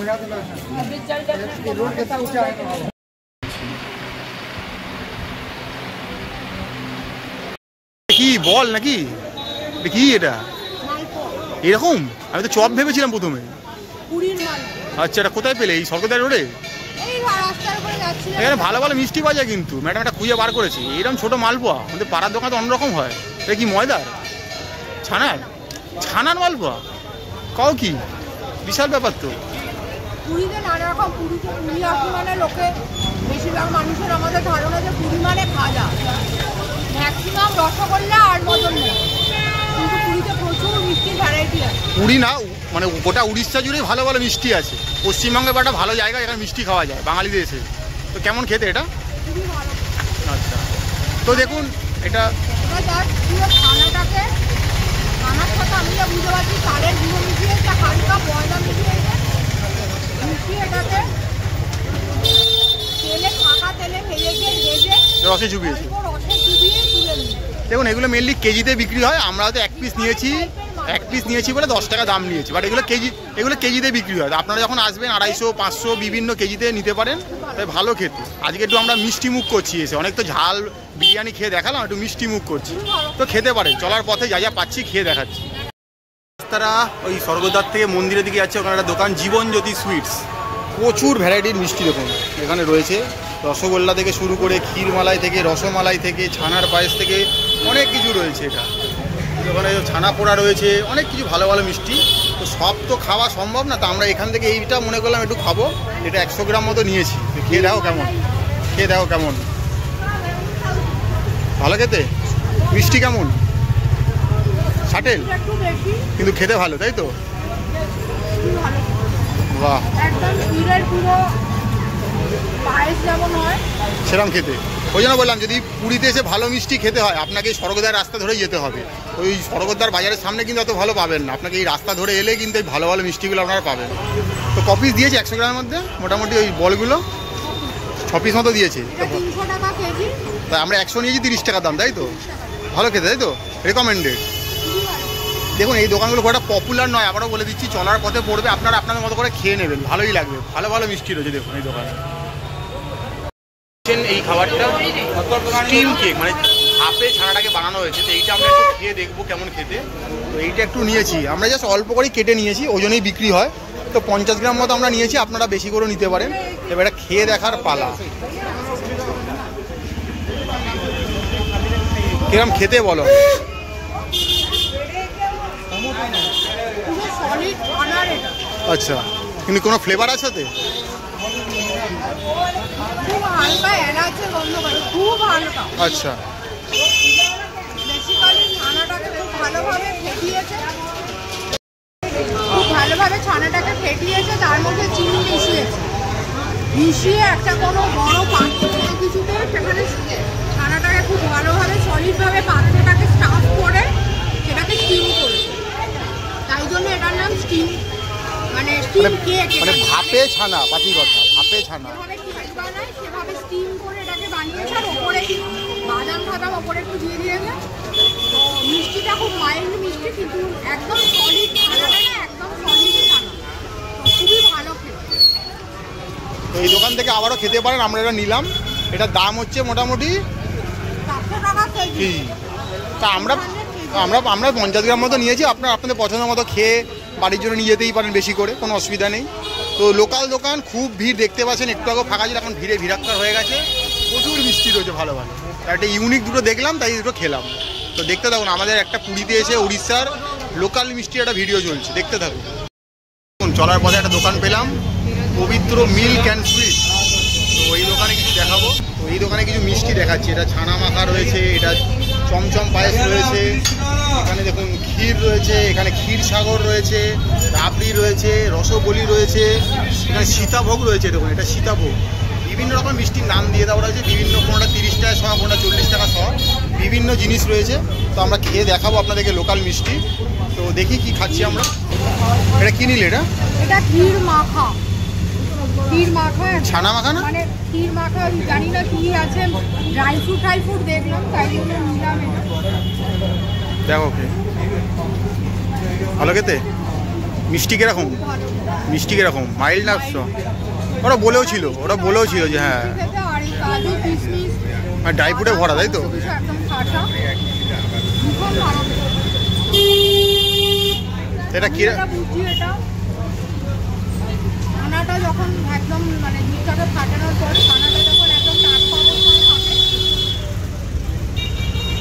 কি বল নাকি কি এটা এরকম? আমি তো চপ ভেবেছিলাম প্রথমে। আচ্ছা, এটা কোথায় পেলে? এই সরকার রোডে? এখানে ভালো ভালো মিষ্টি পাওয়া যায় কিন্তু ম্যাডাম এটা খুঁজে বার করেছি। এইরকম ছোট মালপোয়া আমাদের পাড়ার দোকানে তো অন্যরকম হয়। এটা কি ময়দার? ছানার মালপোয়া? কাও কি বিশাল ব্যাপার তো। পুরীতে নানা রকম পুরী মানে লোকে বেশিরভাগ মানুষের আমাদের ধারণা যে পুরী মানে খাজা, ম্যাক্সিমাম রসগোল্লা আর মদন নেই, কিন্তু পুরীতে প্রচুর মিষ্টির ভ্যারাইটি আছে। পুরী না মানে গোটা উড়িষ্যা জুড়েই ভালো ভালো মিষ্টি আছে। পশ্চিমবঙ্গে একটা ভালো জায়গা, এখানে মিষ্টি খাওয়া যায় বাঙালিদের এসে। তো কেমন খেতে এটা? খুবই ভালো। আচ্ছা, তো দেখুন এটা ছানাটাকে ছানার সাথে আমি যা বুঝতে পারছি চালের গুঁড়ো মিশিয়ে হালকা ময়দা মিশিয়ে এটাকে তেলে ফাঁকা তেলে ভেজে রসে চুবিয়েছি। দেখুন এগুলো মেনলি কেজিতে বিক্রি হয়। আমরা হয়তো এক পিস নিয়েছি বলে 10 টাকা দাম নিয়েছি, বাট এগুলো কেজিতে বিক্রি হয়। আপনারা যখন আসবেন 250, 500 বিভিন্ন কেজিতে নিতে পারেন। তাই ভালো খেতে। আজকে একটু আমরা মিষ্টি মুখ করছি এসে, অনেক তো ঝাল বিরিয়ানি খেয়ে দেখালাম, একটু মিষ্টি মুখ করছি। তো খেতে পারেন, চলার পথে যা যা পাচ্ছি খেয়ে দেখাচ্ছি। তারা ওই স্বর্গদ্বার থেকে মন্দিরের দিকে যাচ্ছে, ওখানে একটা দোকান জীবনজ্যোতি সুইটস। প্রচুর ভ্যারাইটির মিষ্টি দেখুন এখানে রয়েছে। রসগোল্লা থেকে শুরু করে ক্ষীরমালাই থেকে রসমালাই থেকে ছানার পায়েস থেকে অনেক কিছু রয়েছে। এটা ওখানে ছানা পোড়া রয়েছে, অনেক কিছু ভালো ভালো মিষ্টি। তো সব তো খাওয়া সম্ভব না, তো আমরা এখান থেকে এইটা মনে করলাম একটু খাবো। এটা 100 গ্রাম মতো নিয়েছি। খেয়ে দেখো কেমন। ভালো খেতে? মিষ্টি কেমন? শাটেল কিন্তু খেতে ভালো, তাই তো? বাহ, সেরকম খেতে। ওই জন্য বললাম যদি পুরীতে এসে ভালো মিষ্টি খেতে হয় আপনাকে স্বর্গদ্বার রাস্তা ধরে যেতে হবে। ওই স্বর্গদ্বার বাজারের সামনে কিন্তু অত ভালো পাবেন না, আপনাকে এই রাস্তা ধরে এলে কিন্তু এই ভালো ভালো মিষ্টিগুলো আপনারা পাবেন। তো ক পিস দিয়েছে 100 গ্রামের মধ্যে? মোটামুটি ওই বলগুলো 6 পিস মতো দিয়েছে। তাই আমরা 100 নিয়েছি, 30 টাকা দাম, তাই তো? ভালো খেতে, তাই তো? রেকমেন্ডেড। দেখুন এই দোকানগুলো খুব একটা পপুলার নয়, আবারও বলে দিচ্ছি। চলার পথে পড়বে, আপনারা আপনাদের মতো করে খেয়ে নেবেন, ভালোই লাগবে। ভালো ভালো মিষ্টি রয়েছে দেখুন এই দোকানে। এই খাবারটা স্টিম কেক, মানে হাফে ছানাটাকে বানানো হয়েছে। তো এইটা আমরা একটু খেয়ে দেখবো কেমন খেতে। তো এইটা একটু নিয়েছি আমরা, জাস্ট অল্প করেই কেটে নিয়েছি, ওজনেই বিক্রি হয়। তো 50 গ্রাম মতো আমরা নিয়েছি, আপনারা বেশি করে নিতে পারেন। এবার এটা খেয়ে দেখার পালা। কিরম খেতে বলো? আচ্ছা, কিন্তু কোনো ফ্লেভার আছে ওতে? আচ্ছা, ভালোভাবে ছানাটাকে ফেটিয়েছে, তার মধ্যে চিনি মিশিয়ে একটা কোনো বড় পাত্র কিছুতে সেখানে ছানাটাকে খুব ভালোভাবে সলিডভাবে পাত্রটাকে স্টাফ করে সেটাকে স্টিম করেছে। তাই জন্য এটার নাম স্টিম, মানে স্টিম কেক। মানে ভাপে ছানা, পাতি কথা, ভাপে ছানা সেভাবে স্টিম করে এটাকে বানিয়েছে। আর ওপরে বাদাম ওপরে একটু দিয়ে দিয়েছে। তো মিষ্টিটা খুব মাইল্ড মিষ্টি, কিন্তু একদম সলিড ছানাটা না, একদম সলিড ছানা, খুবই ভালো খেতে। তো এই দোকান থেকে আবারও খেতে পারেন। আমরা এটা নিলাম, এটার দাম হচ্ছে মোটামুটি 400 টাকা কেজি। তা আমরা 50 গ্রাম মতো নিয়েছি। আপনাদের পছন্দ মতো খেয়ে বাড়ির জন্য নিয়ে যেতেই পারেন বেশি করে, কোনো অসুবিধা নেই। তো লোকাল দোকান, খুব ভিড় দেখতে পাচ্ছেন, একটু আগে ফাঁকা ছিল, এখন ভিড়ে ভিড়াক্কার হয়ে গেছে। প্রচুর মিষ্টি রয়েছে ভালো ভালো। একটা ইউনিক দুটো দেখলাম, তাই দুটো খেলাম। তো দেখতে থাকুন, আমাদের একটা পুরীতে এসে উড়িষ্যার লোকাল মিষ্টির একটা ভিডিও চলছে, দেখতে থাকুন। চলার পথে একটা দোকান পেলাম, পবিত্র মিল্ক অ্যান্ড সুইট। তো এই দোকানে কিছু দেখাবো। তো এই দোকানে কিছু মিষ্টি দেখাচ্ছি। এটা ছানা মাখা রয়েছে, এটা চমচম পায়েস রয়েছে, এখানে দেখুন ক্ষীর রয়েছে, এখানে ক্ষীর সাগর রয়েছে, রাবড়ি রয়েছে, রসবলি রয়েছে, এখানে সীতাভোগ রয়েছে। দেখুন এটা সীতাভোগ। বিভিন্ন রকম মিষ্টির নাম দিয়ে দেওয়া রয়েছে, বিভিন্ন, কোনোটা 30 টাকা শ, কোনোটা 40 টাকা শ, বিভিন্ন জিনিস রয়েছে। তো আমরা খেয়ে দেখাবো আপনাদেরকে লোকাল মিষ্টি। তো দেখি কি খাচ্ছি আমরা। এটা কি নিলে? এটা ক্ষীর মাখা, ছানা মাখা না, মানে ক্ষীর মাখা, জানি না কি আছে, ড্রাই ফ্রুট দেখলাম, তাই জন্য নিলাম। দেখো ভালো খেতে, মিষ্টি কিরকম? মিষ্টি কিরকম মাইল্ড না ওরা বলেও ছিল যে হ্যাঁ খেতে আর এই কাজু কিশমিশ ড্রাই ফ্রুটে ভরা, তাই তো? একদম খাঁটা, ভীষণ ভালো। এটা কি বুঝছি এটা ছানাটা যখন একদম মানে দুধটাকে ফাটানোর পর ছানাটা যখন একদম টাটকা অবস্থায় থাকে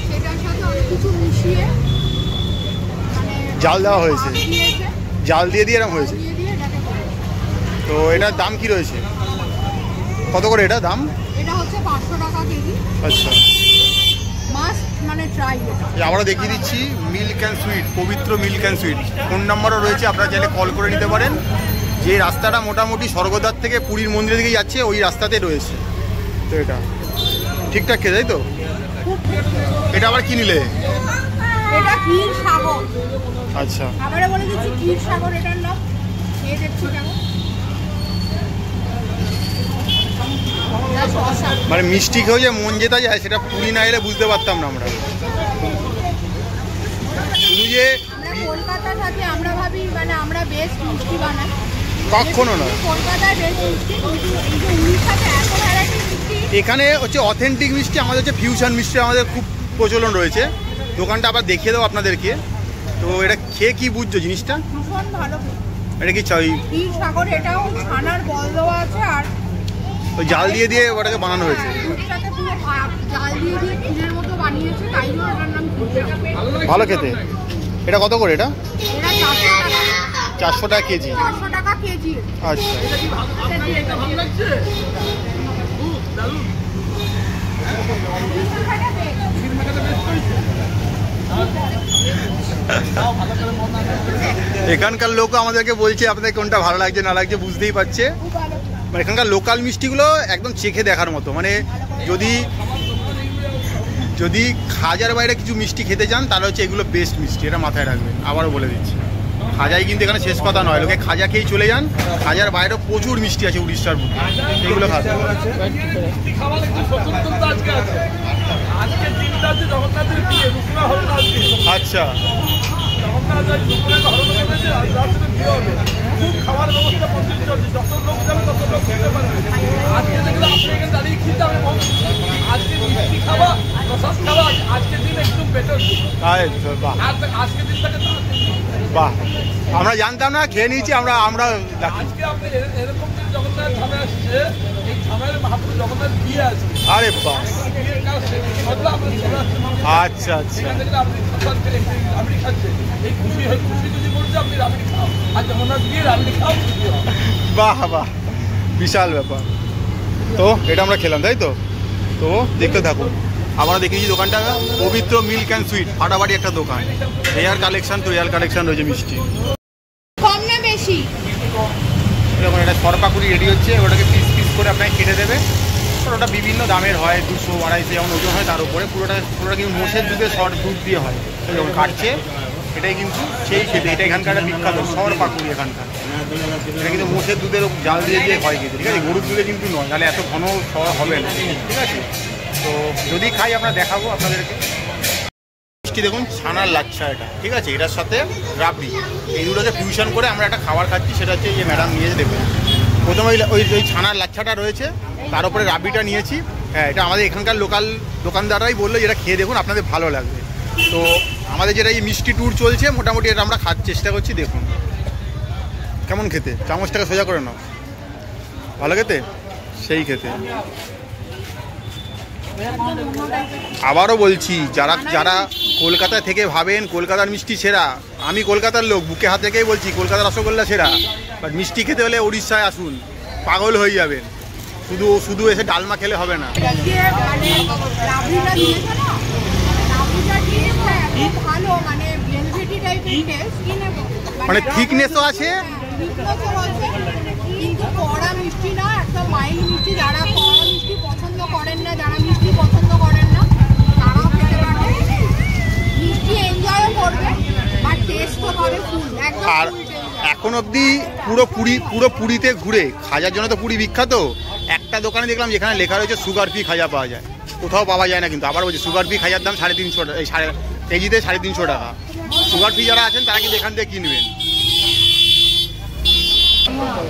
সেটার সাথে অনেক কিছু মিশিয়ে মানে জাল দেওয়া হয়েছে, দিয়েছে, জাল দিয়ে এরকম হয়েছে। দিয়ে দিয়ে এটাকে করে। তো এটার দাম কি রয়েছে, কত করে এটা দাম? এটা হচ্ছে 500 টাকা কেজি। আচ্ছা, মাস্ট মানে ট্রাই এটা। আবারও দেখিয়ে দিচ্ছি মিল্ক অ্যান্ড সুইট, পবিত্র মিল্ক অ্যান্ড সুইট। ফোন নাম্বারও রয়েছে, আপনারা চাইলে কল করে নিতে পারেন। যে রাস্তাটা মোটামুটি স্বর্গদ্বার থেকে পুরীর মন্দিরের দিকে যাচ্ছে ওই রাস্তাতে রয়েছে। তো এটা ঠিকঠাক খেয়ে, তাই তো? এটা আবার কি নিলে? এটা ক্ষীর সাগর। আচ্ছা, আবারে বলে দিচ্ছি ক্ষীর সাগর এটার নাম। খেয়ে দেখছি কেমন। মানে মিষ্টি খেয়েও যে মন যেটা যায় সেটা পুরী না এলে বুঝতে পারতাম না আমরা। শুধু যে আমরা কলকাতার সাথে আমরা ভাবি মানে আমরা বেস্ট মিষ্টি বানাই, কখনো না। কলকাতার বেস্ট মিষ্টি কিন্তু এই যে উড়িষ্যাতে এত ভ্যারাইটি মিষ্টি। এখানে হচ্ছে অথেন্টিক মিষ্টি, আমাদের হচ্ছে ফিউশন মিষ্টি আমাদের খুব প্রচলন রয়েছে। দোকানটা আবার দেখিয়ে দেবো আপনাদেরকে। তো এটা খেয়ে কি বুঝছো জিনিসটা? ভীষণ ভালো। এটা কি চাই ক্ষীর সাগর, এটাও ছানার বল দেওয়া আছে আর ওই জাল দিয়ে ওটাকে বানানো হয়েছে। দুধটাকে পুরো জাল দিয়ে ক্ষীরের মতো বানিয়েছে, তাই জন্য এটার নাম ক্ষীর সাগর। ভালো খেতে। এটা কত করে এটা? এটা 400 400 টাকা। টাকা কেজি। 400 টাকা কেজি। আচ্ছা, এখানকার লোক আমাদেরকে বলছে আপনাদের কোনটা ভালো লাগছে না লাগছে বুঝতেই পারছে। খুব ভালো। মানে এখানকার লোকাল মিষ্টিগুলো একদম চেখে দেখার মতো। মানে যদি খাজার বাইরে কিছু মিষ্টি খেতে চান তাহলে হচ্ছে এগুলো বেস্ট মিষ্টি, এটা মাথায় রাখবেন। আবারও বলে দিচ্ছি, খাজাই কিন্তু এখানে শেষ কথা নয়। লোকে খাজা খেয়েই চলে যান, খাজার বাইরেও প্রচুর মিষ্টি আছে উড়িষ্যার বুকে, এগুলো খাবে। আচ্ছা, খাওয়ার ব্যবস্থা প্রচুর চলছে, যত লোক যাবে তত লোক খেতে পারবে। আজকে দেখলে আপনি এখানে দাঁড়িয়ে খেতে হবে, আজকে মিষ্টি খাওয়া প্রসাদ খাওয়া আজকের দিন একটু বেটার। বাহ আজকের দিনটাকে বাহ, আমরা জানতাম না, খেয়ে নিয়েছি আমরা। আজকে আপনি এরকম দিন জগন্নাথ ধামে আসছে, এই ধামের মহাপুর জগন্নাথ দিয়ে আছে। আরে বাহ, আচ্ছা আচ্ছা, আপনি খাচ্ছেন এই খুশি হয়, খুশি যদি বলছে আপনি রাবড়ি খাও আর জগন্নাথ দিয়ে রাবড়ি খাও। বাহ বাহ, বিশাল ব্যাপার। তো এটা আমরা খেলাম, তাই তো? তো দেখতে থাকুন। আমরা দেখেছি দোকানটা পবিত্র মিল্ক অ্যান্ড সুইট, ফাটাফাটি একটা দোকান। রেয়ার কালেকশন তো রেয়ার কালেকশন রয়েছে মিষ্টি। কম না বেশি? এরকম একটা সরপাকুড়ি রেডি হচ্ছে, ওটাকে পিস পিস করে আপনাকে কেটে দেবে। ওটা বিভিন্ন দামের হয়, 200 250 যেমন ওজন হয় তার উপরে। পুরোটা কিন্তু মোষের দুধে দুধ দিয়ে হয়। যখন কাটছে এটাই কিন্তু সেই খেতে, এটা এখানকার বিখ্যাত সরপাকুড়ি এখানকার। এটা কিন্তু মোষের দুধের জাল দিয়ে হয় কিন্তু, ঠিক আছে? গরুর দুধে কিন্তু নয়, তাহলে এত ঘন সর হবে না, ঠিক আছে? তো যদি খাই আমরা দেখাবো আপনাদেরকে। মিষ্টি দেখুন, ছানার লাচ্ছা এটা, ঠিক আছে? এটার সাথে রাবড়ি, এই দুটোকে ফিউশন করে আমরা একটা খাবার খাচ্ছি। সেটা হচ্ছে যে ম্যাডাম নিয়েছে, দেখুন। প্রথমে ওই ছানার লাচ্ছাটা রয়েছে, তার উপরে রাবড়িটা নিয়েছি। হ্যাঁ, এটা আমাদের এখানকার লোকাল দোকানদাররাই বললো যেটা খেয়ে দেখুন আপনাদের ভালো লাগবে। তো আমাদের যেটা এই মিষ্টি ট্যুর চলছে, মোটামুটি এটা আমরা খাওয়ার চেষ্টা করছি। দেখুন কেমন খেতে, চামচটাকে সোজা করে নাও। ভালো খেতে, সেই খেতে। আবারও বলছি, যারা কলকাতা থেকে ভাবেন কলকাতার মিষ্টি সেরা, আমি কলকাতার লোক, বুকে হাত রেখেই বলছি কলকাতার রসগোল্লা সেরা। বাট মিষ্টি খেতে হলে উড়িষ্যায় আসুন, পাগল হয়ে যাবেন। শুধু এসে ডালমা খেলে হবে না। মানে থিকনেসও আছে, কিন্তু কড়া মিষ্টি না, একদম মাইল্ড মিষ্টি। যারা কড়া মিষ্টি পছন্দ করেন না, যারা মিষ্টি পছন্দ করেন না, তারাও খেতে পারবে। মিষ্টি এনজয়ও করবে, বাট টেস্টও হবে ফুল, একদম। আর এখন অবধি পুরো পুরীতে ঘুরে, খাজার জন্য তো পুরী বিখ্যাত। একটা দোকানে দেখলাম যেখানে লেখা রয়েছে সুগার ফ্রি খাজা পাওয়া যায়, কোথাও পাওয়া যায় না। কিন্তু আবার বলছি সুগার ফ্রি খাজার দাম 350 কেজিতে 350 টাকা। সুগার ফ্রি যারা আছেন তারা কিন্তু এখান থেকে কিনবেন।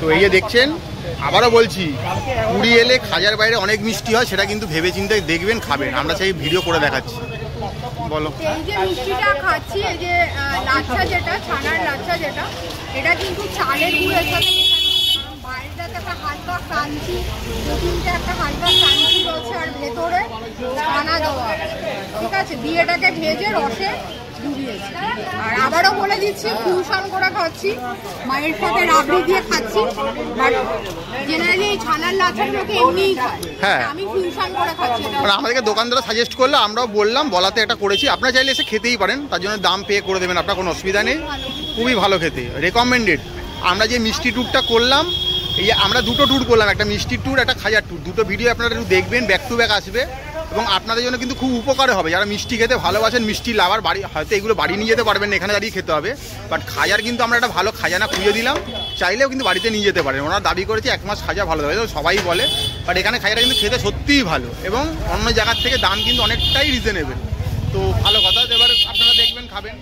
তো এই যে দেখছেন, আবারও বলছি, পুরী এলে খাজার বাইরে অনেক মিষ্টি হয়, সেটা কিন্তু ভেবে চিন্তে দেখবেন, খাবেন। আমরা সেই ভিডিও করে দেখাচ্ছি। বলো। এই যে মিষ্টিটা খাচ্ছি, এই যে লাচ্ছা যেটা, ছানার লাচ্ছা যেটা, এটা কিন্তু চালের গুঁড়ের সাথে বাইরেটাতে একটা হালকা ক্রাঞ্চি, প্রোটিনটা একটা হালকা ক্রাঞ্চি রয়েছে, আর ভেতরে ছানা দেওয়া, ঠিক আছে, দিয়ে এটাকে ভেজে রসে ডুবিয়েছি। আর আবারও বলে দিচ্ছি, ফিউশন করে খাচ্ছি, মায়ের সাথে রাবড়ি দিয়ে খাচ্ছি। বাট জেনারেলি এই ছানার লাচ্ছাগুলোকে এমনিই খায়, হ্যাঁ। আমি ফিউশন করে খাচ্ছি। মানে আমাদেরকে দোকানদাররা সাজেস্ট করলো, আমরাও বললাম, বলাতে একটা করেছি। আপনারা চাইলে এসে খেতেই পারেন, তার জন্য দাম পে করে দেবেন, আপনার কোনো অসুবিধা নেই। খুবই ভালো খেতে, রেকমেন্ডেড। আমরা যে মিষ্টি ট্যুরটা করলাম, এই আমরা দুটো ট্যুর করলাম, একটা মিষ্টি ট্যুর, একটা খাজার ট্যুর। দুটো ভিডিও আপনারা একটু দেখবেন, ব্যাক টু ব্যাক আসবে, এবং আপনাদের জন্য কিন্তু খুব উপকারে হবে। যারা মিষ্টি খেতে ভালোবাসেন, মিষ্টি লাভার, বাড়ি হয়তো এগুলো বাড়ি নিয়ে যেতে পারবেন না, এখানে দাঁড়িয়ে খেতে হবে। বাট খাজার কিন্তু আমরা একটা ভালো খাজানা খুঁজে দিলাম, চাইলেও কিন্তু বাড়িতে নিয়ে যেতে পারেন। ওনারা দাবি করেছে 1 মাস খাজা ভালো দেবে, সবাই বলে। বাট এখানে খাজাটা কিন্তু খেতে সত্যিই ভালো, এবং অন্য জায়গার থেকে দাম কিন্তু অনেকটাই রিজনেবল। তো ভালো কথা, এবার আপনারা দেখবেন, খাবেন।